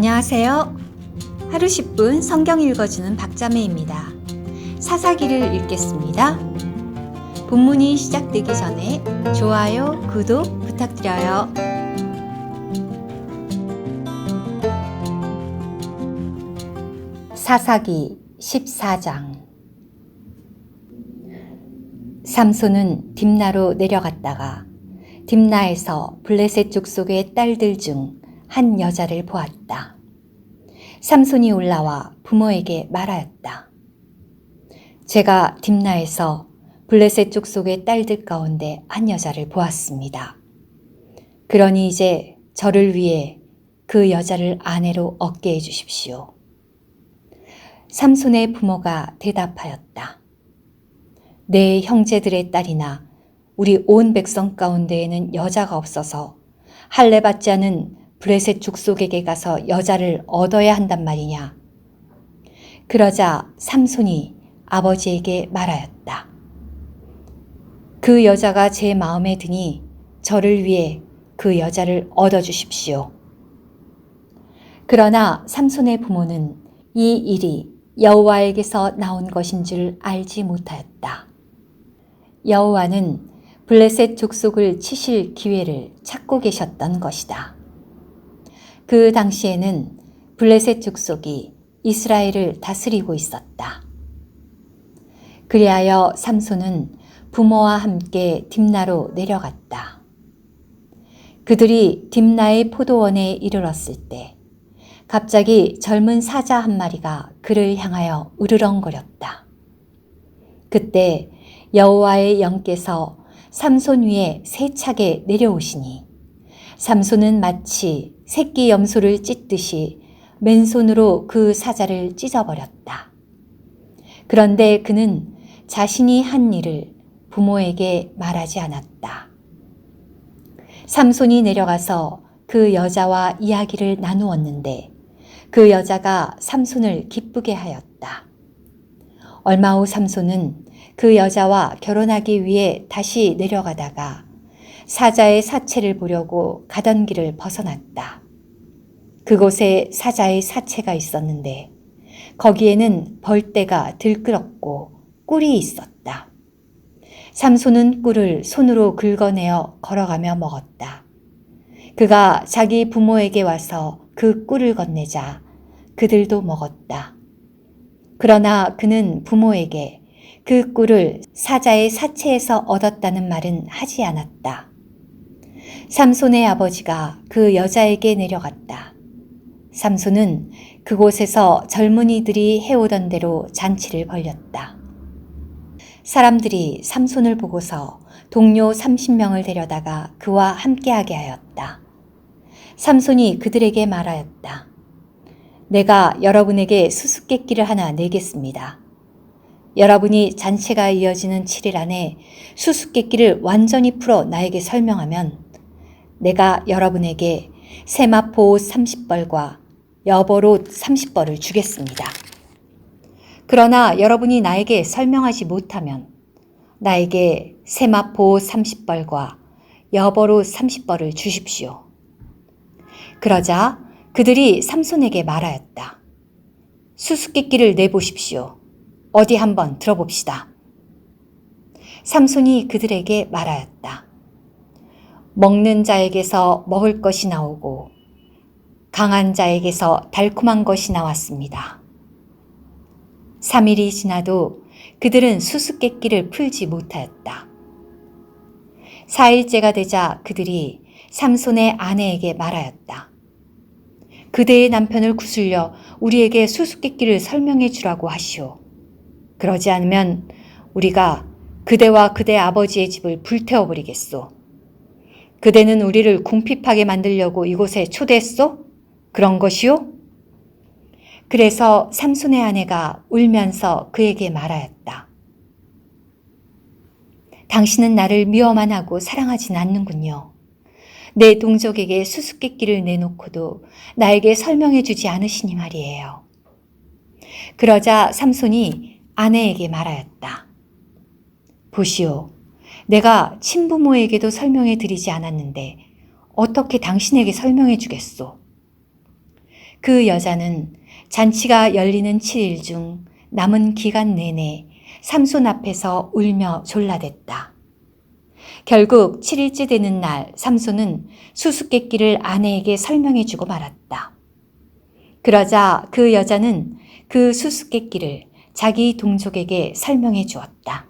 안녕하세요. 하루 10분 성경 읽어주는 박자매입니다. 사사기를 읽겠습니다. 본문이 시작되기 전에 좋아요, 구독 부탁드려요. 사사기 14장. 삼손은 딥나로 내려갔다가 딥나에서 블레셋 족속의 딸들 중 한 여자를 보았다. 삼손이 올라와 부모에게 말하였다. 제가 딥나에서 블레셋 족속의 딸들 가운데 한 여자를 보았습니다. 그러니 이제 저를 위해 그 여자를 아내로 얻게 해주십시오. 삼손의 부모가 대답하였다. 내 형제들의 딸이나 우리 온 백성 가운데에는 여자가 없어서 할례 받지 않은 블레셋 족속에게 가서 여자를 얻어야 한단 말이냐. 그러자 삼손이 아버지에게 말하였다. 그 여자가 제 마음에 드니 저를 위해 그 여자를 얻어주십시오. 그러나 삼손의 부모는 이 일이 여호와에게서 나온 것인 줄 알지 못하였다. 여호와는 블레셋 족속을 치실 기회를 찾고 계셨던 것이다. 그 당시에는 블레셋 족속이 이스라엘을 다스리고 있었다. 그리하여 삼손은 부모와 함께 딥나로 내려갔다. 그들이 딥나의 포도원에 이르렀을 때 갑자기 젊은 사자 한 마리가 그를 향하여 으르렁거렸다. 그때 여호와의 영께서 삼손 위에 세차게 내려오시니 삼손은 마치 새끼 염소를 찢듯이 맨손으로 그 사자를 찢어버렸다. 그런데 그는 자신이 한 일을 부모에게 말하지 않았다. 삼손이 내려가서 그 여자와 이야기를 나누었는데 그 여자가 삼손을 기쁘게 하였다. 얼마 후 삼손은 그 여자와 결혼하기 위해 다시 내려가다가 사자의 사체를 보려고 가던 길을 벗어났다. 그곳에 사자의 사체가 있었는데 거기에는 벌떼가 들끓었고 꿀이 있었다. 삼손은 꿀을 손으로 긁어내어 걸어가며 먹었다. 그가 자기 부모에게 와서 그 꿀을 건네자 그들도 먹었다. 그러나 그는 부모에게 그 꿀을 사자의 사체에서 얻었다는 말은 하지 않았다. 삼손의 아버지가 그 여자에게 내려갔다. 삼손은 그곳에서 젊은이들이 해오던 대로 잔치를 벌였다. 사람들이 삼손을 보고서 동료 30명을 데려다가 그와 함께하게 하였다. 삼손이 그들에게 말하였다. 내가 여러분에게 수수께끼를 하나 내겠습니다. 여러분이 잔치가 이어지는 7일 안에 수수께끼를 완전히 풀어 나에게 설명하면 내가 여러분에게 세마포 30벌과 여벌옷 30벌을 주겠습니다. 그러나 여러분이 나에게 설명하지 못하면 나에게 세마포 30벌과 여벌옷 30벌을 주십시오. 그러자 그들이 삼손에게 말하였다. 수수께끼를 내보십시오. 어디 한번 들어봅시다. 삼손이 그들에게 말하였다. 먹는 자에게서 먹을 것이 나오고 강한 자에게서 달콤한 것이 나왔습니다. 3일이 지나도 그들은 수수께끼를 풀지 못하였다. 4일째가 되자 그들이 삼손의 아내에게 말하였다. 그대의 남편을 구슬려 우리에게 수수께끼를 설명해 주라고 하시오. 그러지 않으면 우리가 그대와 그대 아버지의 집을 불태워버리겠소. 그대는 우리를 궁핍하게 만들려고 이곳에 초대했소? 그런 것이요? 그래서 삼손의 아내가 울면서 그에게 말하였다. 당신은 나를 미워만 하고 사랑하진 않는군요. 내 동족에게 수수께끼를 내놓고도 나에게 설명해 주지 않으시니 말이에요. 그러자 삼손이 아내에게 말하였다. 보시오. 내가 친부모에게도 설명해 드리지 않았는데 어떻게 당신에게 설명해 주겠소? 그 여자는 잔치가 열리는 7일 중 남은 기간 내내 삼손 앞에서 울며 졸라댔다. 결국 7일째 되는 날 삼손은 수수께끼를 아내에게 설명해주고 말았다. 그러자 그 여자는 그 수수께끼를 자기 동족에게 설명해 주었다.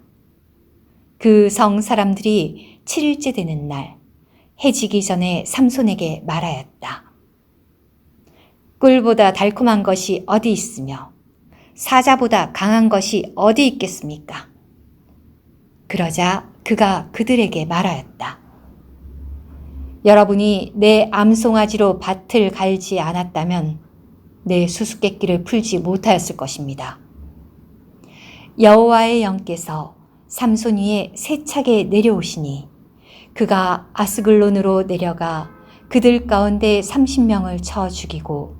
그 성 사람들이 7일째 되는 날 해지기 전에 삼손에게 말하였다. 꿀보다 달콤한 것이 어디 있으며 사자보다 강한 것이 어디 있겠습니까? 그러자 그가 그들에게 말하였다. 여러분이 내 암송아지로 밭을 갈지 않았다면 내 수수께끼를 풀지 못하였을 것입니다. 여호와의 영께서 삼손 위에 세차게 내려오시니 그가 아스글론으로 내려가 그들 가운데 30명을 쳐 죽이고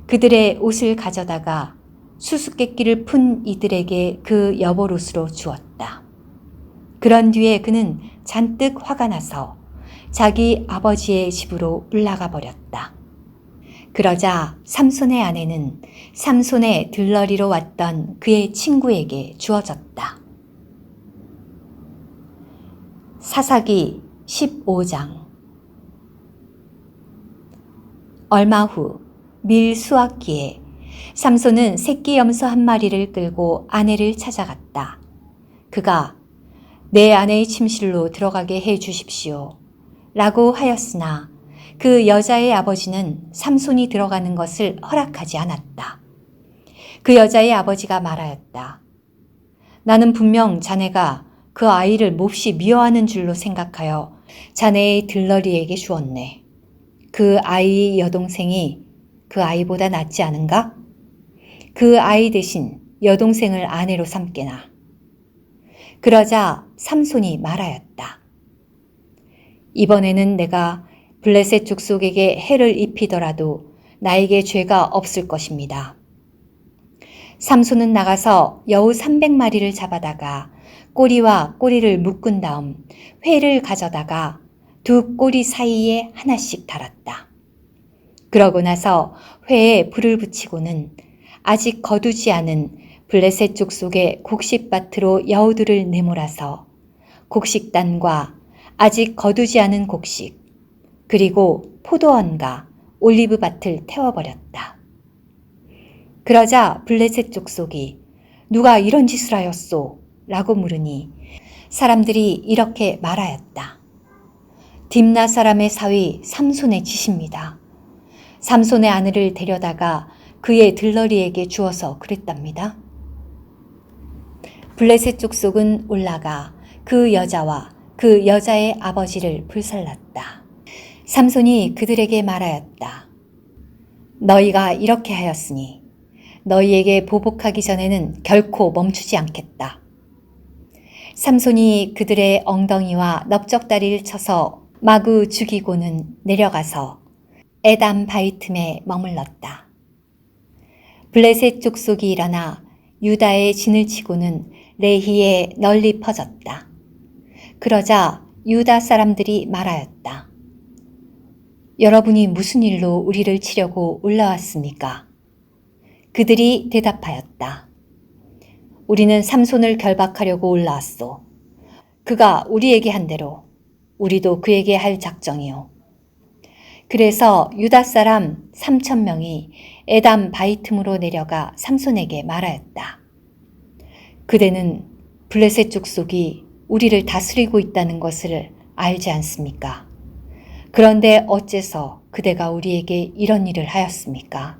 그들의 옷을 가져다가 수수께끼를 푼 이들에게 그 여벌옷으로 주었다. 그런 뒤에 그는 잔뜩 화가 나서 자기 아버지의 집으로 올라가 버렸다. 그러자 삼손의 아내는 삼손의 들러리로 왔던 그의 친구에게 주어졌다. 사사기 15장. 얼마 후 밀 수확기에 삼손은 새끼 염소 한 마리를 끌고 아내를 찾아갔다. 그가 내 아내의 침실로 들어가게 해 주십시오 라고 하였으나 그 여자의 아버지는 삼손이 들어가는 것을 허락하지 않았다. 그 여자의 아버지가 말하였다. 나는 분명 자네가 그 아이를 몹시 미워하는 줄로 생각하여 자네의 들러리에게 주었네. 그 아이의 여동생이 그 아이보다 낫지 않은가? 그 아이 대신 여동생을 아내로 삼게나. 그러자 삼손이 말하였다. 이번에는 내가 블레셋 족속에게 해를 입히더라도 나에게 죄가 없을 것입니다. 삼손은 나가서 여우 300마리를 잡아다가 꼬리와 꼬리를 묶은 다음 회를 가져다가 두 꼬리 사이에 하나씩 달았다. 그러고 나서 회에 불을 붙이고는 아직 거두지 않은 블레셋 족속의 곡식밭으로 여우들을 내몰아서 곡식단과 아직 거두지 않은 곡식 그리고 포도원과 올리브밭을 태워버렸다. 그러자 블레셋 족속이 누가 이런 짓을 하였소? 라고 물으니 사람들이 이렇게 말하였다. 딥나 사람의 사위 삼손의 짓입니다. 삼손의 아내를 데려다가 그의 들러리에게 주어서 그랬답니다. 블레셋 족속은 올라가 그 여자와 그 여자의 아버지를 불살랐다. 삼손이 그들에게 말하였다. 너희가 이렇게 하였으니 너희에게 보복하기 전에는 결코 멈추지 않겠다. 삼손이 그들의 엉덩이와 넓적다리를 쳐서 마구 죽이고는 내려가서 에담 바이틈에 머물렀다. 블레셋 족속이 일어나 유다의 진을 치고는 레히에 널리 퍼졌다. 그러자 유다 사람들이 말하였다. 여러분이 무슨 일로 우리를 치려고 올라왔습니까? 그들이 대답하였다. 우리는 삼손을 결박하려고 올라왔소. 그가 우리에게 한 대로 우리도 그에게 할 작정이요. 그래서 유다 사람 3,000명이 에담 바이틈으로 내려가 삼손에게 말하였다. 그대는 블레셋 족속이 우리를 다스리고 있다는 것을 알지 않습니까? 그런데 어째서 그대가 우리에게 이런 일을 하였습니까?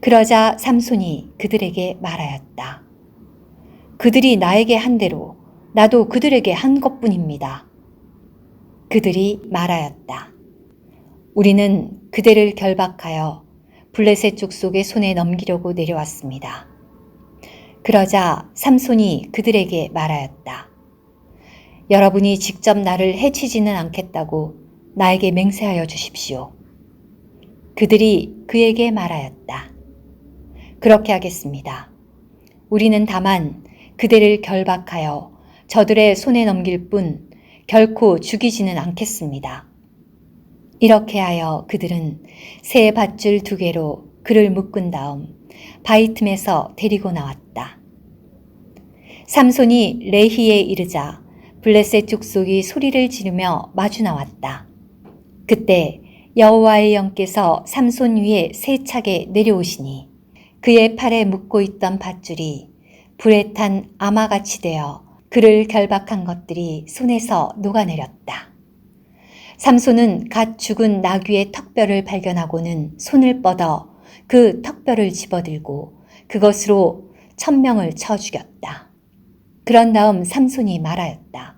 그러자 삼손이 그들에게 말하였다. 그들이 나에게 한 대로 나도 그들에게 한 것뿐입니다. 그들이 말하였다. 우리는 그대를 결박하여 블레셋 족속의 손에 넘기려고 내려왔습니다. 그러자 삼손이 그들에게 말하였다. 여러분이 직접 나를 해치지는 않겠다고 나에게 맹세하여 주십시오. 그들이 그에게 말하였다. 그렇게 하겠습니다. 우리는 다만 그대를 결박하여 저들의 손에 넘길 뿐 결코 죽이지는 않겠습니다. 이렇게 하여 그들은 새 밧줄 2개로 그를 묶은 다음 바위 틈에서 데리고 나왔다. 삼손이 레히에 이르자 블레셋 족속이 소리를 지르며 마주 나왔다. 그때 여호와의 영께서 삼손 위에 세차게 내려오시니 그의 팔에 묶고 있던 밧줄이 불에 탄 아마같이 되어 그를 결박한 것들이 손에서 녹아내렸다. 삼손은 갓 죽은 나귀의 턱뼈를 발견하고는 손을 뻗어 그 턱뼈를 집어들고 그것으로 1000명을 쳐 죽였다. 그런 다음 삼손이 말하였다.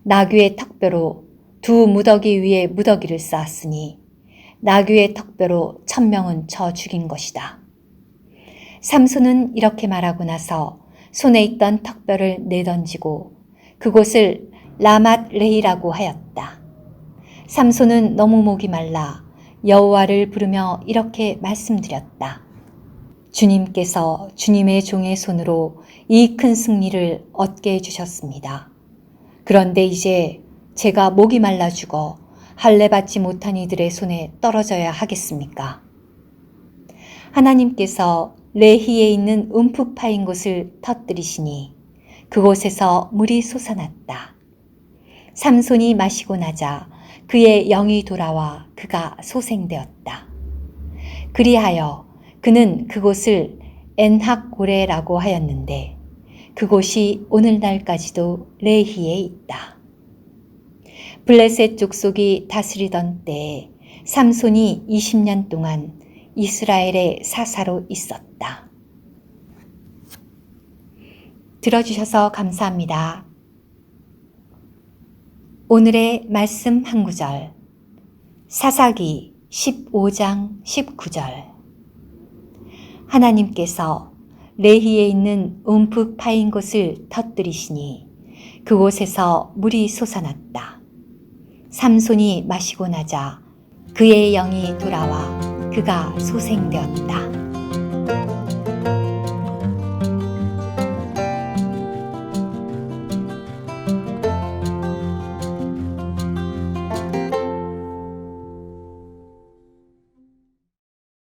나귀의 턱뼈로 2 무더기 위에 무더기를 쌓았으니 나귀의 턱뼈로 1000명은 쳐 죽인 것이다. 삼손은 이렇게 말하고 나서 손에 있던 턱뼈를 내던지고 그곳을 라맛 레히라고 하였다. 삼손은 너무 목이 말라 여호와를 부르며 이렇게 말씀드렸다. 주님께서 주님의 종의 손으로 이 큰 승리를 얻게 해주셨습니다. 그런데 이제 제가 목이 말라 죽어 할례 받지 못한 이들의 손에 떨어져야 하겠습니까? 하나님께서 레히에 있는 움푹 파인 곳을 터뜨리시니 그곳에서 물이 솟아났다. 삼손이 마시고 나자 그의 영이 돌아와 그가 소생되었다. 그리하여 그는 그곳을 엔학고레라고 하였는데 그곳이 오늘날까지도 레히에 있다. 블레셋 족속이 다스리던 때에 삼손이 20년 동안 이스라엘의 사사로 있었다. 들어주셔서 감사합니다. 오늘의 말씀 한 구절, 사사기 15장 19절. 하나님께서 레히에 있는 움푹 파인 곳을 터뜨리시니 그곳에서 물이 솟아났다. 삼손이 마시고 나자 그의 영이 돌아와 그가 소생되었다.